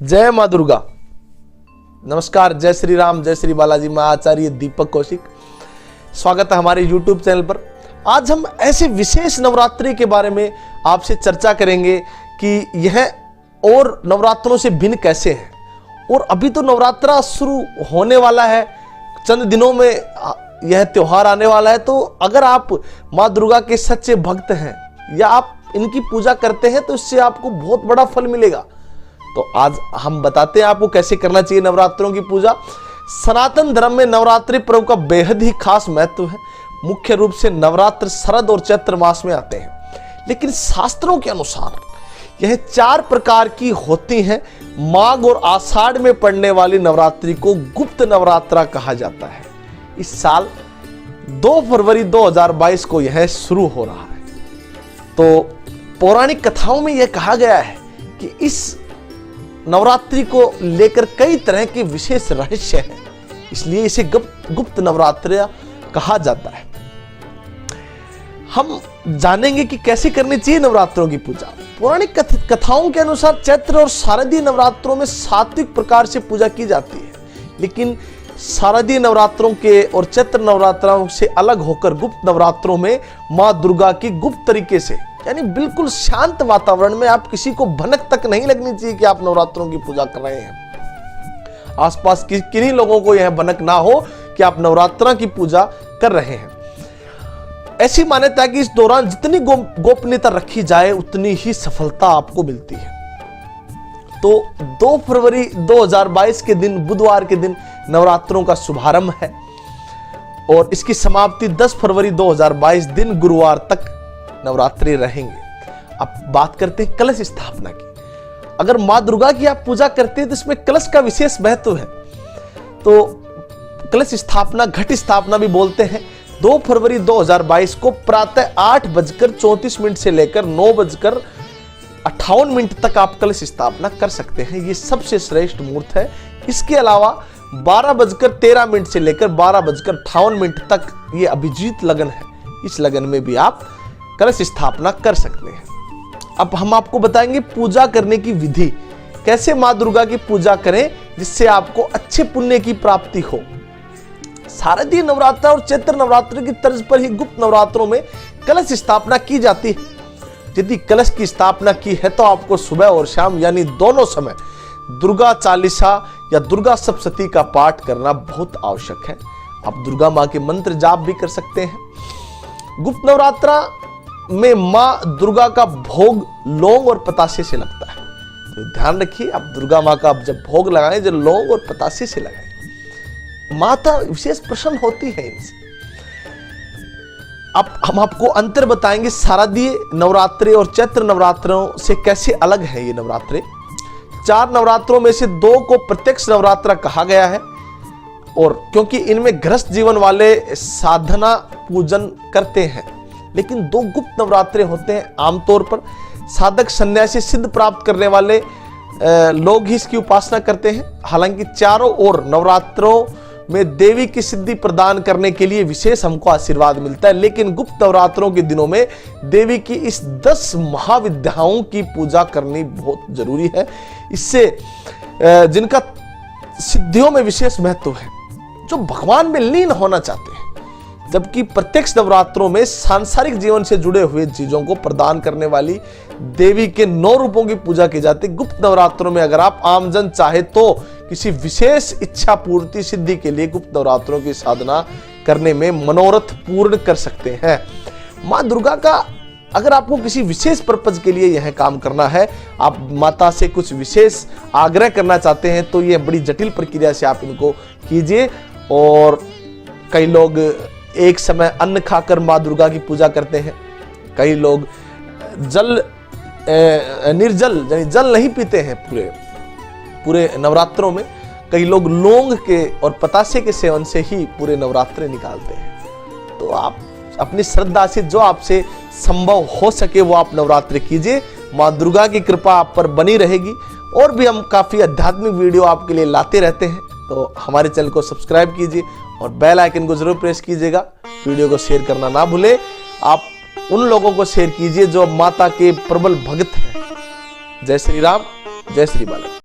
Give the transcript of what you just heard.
जय माँ दुर्गा। नमस्कार, जय श्री राम, जय श्री बालाजी। मैं आचार्य दीपक कौशिक, स्वागत है हमारे YouTube चैनल पर। आज हम ऐसे विशेष नवरात्रि के बारे में आपसे चर्चा करेंगे कि यह और नवरात्रों से भिन्न कैसे है। और अभी तो नवरात्रा शुरू होने वाला है, चंद दिनों में यह त्योहार आने वाला है। तो अगर आप माँ दुर्गा के सच्चे भक्त हैं या आप इनकी पूजा करते हैं तो इससे आपको बहुत बड़ा फल मिलेगा। तो आज हम बताते हैं आपको कैसे करना चाहिए नवरात्रों की पूजा। सनातन धर्म में नवरात्रि पर्व का बेहद ही खास महत्व है। मुख्य रूप से नवरात्र शरद और चैत्र मास में आते हैं, लेकिन शास्त्रों के अनुसार यह 4 प्रकार की होती हैं। माघ और आषाढ़ में पड़ने वाली नवरात्रि को गुप्त नवरात्रा कहा जाता है। इस साल 2 फरवरी 2022 को यह शुरू हो रहा है। तो पौराणिक कथाओं में यह कहा गया है कि इस नवरात्रि को लेकर कई तरह के विशेष रहस्य हैं, इसलिए इसे गुप्त नवरात्रि कहा जाता है। हम जानेंगे कि कैसे करनी चाहिए नवरात्रों की पूजा। पौराणिक कथाओं के अनुसार चैत्र और शारदीय नवरात्रों में सात्विक प्रकार से पूजा की जाती है, लेकिन शारदीय नवरात्रों के और चैत्र नवरात्रों से अलग होकर गुप्त नवरात्रों में माँ दुर्गा की गुप्त तरीके से, यानी बिल्कुल शांत वातावरण में, आप किसी को भनक तक नहीं लगनी चाहिए कि आप नवरात्रों की पूजा कर रहे हैं। आसपास किन्हीं लोगों को यह भनक ना हो कि आप नवरात्रा की पूजा कर रहे हैं। ऐसी मान्यता है कि इस दौरान जितनी गोपनीयता रखी जाए उतनी ही सफलता आपको मिलती है। तो 2 फरवरी 2022 के दिन, बुधवार के दिन नवरात्रों का शुभारंभ है और इसकी समाप्ति 10 फरवरी 2022 दिन गुरुवार तक नवरात्रि रहेंगे। अब बात करते हैं कलश स्थापना की। अगर माँ दुर्गा की आप पूजा करते हैं तो इसमें कलश का विशेष महत्व है। तो कलश स्थापना, घट स्थापना भी बोलते हैं, 2 फरवरी 2022 को प्रातः 8:34 से लेकर 9:58 तक आप कलश स्थापना कर सकते हैं। ये सबसे श्रेष्ठ मुहूर्त है। इसके अलावा 12:13 से लेकर 12:58 तक ये अभिजीत लगन है। इस लगन में भी आप कलश स्थापना कर सकते हैं। अब हम आपको बताएंगे पूजा करने की विधि, कैसे माँ दुर्गा की पूजा करें जिससे आपको अच्छे पुण्य की प्राप्ति हो। शारदीय नवरात्र और चैत्र नवरात्र की तर्ज पर ही गुप्त नवरात्रों में कलश स्थापना की जाती है। यदि कलश की स्थापना की है तो आपको सुबह और शाम, यानी दोनों समय, दुर्गा चालीसा या दुर्गा सप्तशती का पाठ करना बहुत आवश्यक है। आप दुर्गा माँ के मंत्र जाप भी कर सकते हैं। गुप्त नवरात्रा में माँ दुर्गा का भोग लौंग और पतासे से लगता है। तो ध्यान रखिए, आप दुर्गा माँ का जब भोग लगाएं, जो लौंग और पतासे से लगाएं, माता विशेष प्रसन्न होती है इनसे। अब हम आपको अंतर बताएंगे शारदीय नवरात्रि और चैत्र नवरात्रों से कैसे अलग है ये नवरात्रि। 4 नवरात्रों में से 2 को प्रत्यक्ष नवरात्रा कहा गया है, और क्योंकि इनमें गृहस्थ जीवन वाले साधना पूजन करते हैं, लेकिन 2 गुप्त नवरात्रे होते हैं। आमतौर पर साधक, सन्यासी, सिद्ध प्राप्त करने वाले लोग ही इसकी उपासना करते हैं। हालांकि चारों ओर नवरात्रों में देवी की सिद्धि प्रदान करने के लिए विशेष हमको आशीर्वाद मिलता है, लेकिन गुप्त नवरात्रों के दिनों में देवी की इस 10 महाविद्याओं की पूजा करनी बहुत जरूरी है। इससे जिनका सिद्धियों में विशेष महत्व है, जो भगवान में लीन होना चाहते हैं। जबकि प्रत्यक्ष नवरात्रों में सांसारिक जीवन से जुड़े हुए चीजों को प्रदान करने वाली देवी के 9 रूपों की पूजा की जाती है। गुप्त नवरात्रों में अगर आप आमजन चाहे तो किसी विशेष इच्छा पूर्ति सिद्धि के लिए गुप्त नवरात्रों की साधना करने में मनोरथ पूर्ण कर सकते हैं। माँ दुर्गा का अगर आपको किसी विशेष पर्पज के लिए यह काम करना है, आप माता से कुछ विशेष आग्रह करना चाहते हैं, तो यह बड़ी जटिल प्रक्रिया से आप इनको कीजिए। और कई लोग एक समय अन्न खाकर माँ दुर्गा की पूजा करते हैं। कई लोग निर्जल, यानी जल नहीं पीते हैं पूरे नवरात्रों में। कई लोग लौंग के और पतासे के सेवन से ही पूरे नवरात्रे निकालते हैं। तो आप अपनी श्रद्धा से जो आपसे संभव हो सके वो आप नवरात्रि कीजिए। माँ दुर्गा की कृपा आप पर बनी रहेगी। और भी हम काफ़ी आध्यात्मिक वीडियो आपके लिए लाते रहते हैं, तो हमारे चैनल को सब्सक्राइब कीजिए और बेल आइकन को जरूर प्रेस कीजिएगा। वीडियो को शेयर करना ना भूलें। आप उन लोगों को शेयर कीजिए जो माता के प्रबल भक्त हैं। जय श्री राम, जय श्री बालाजी।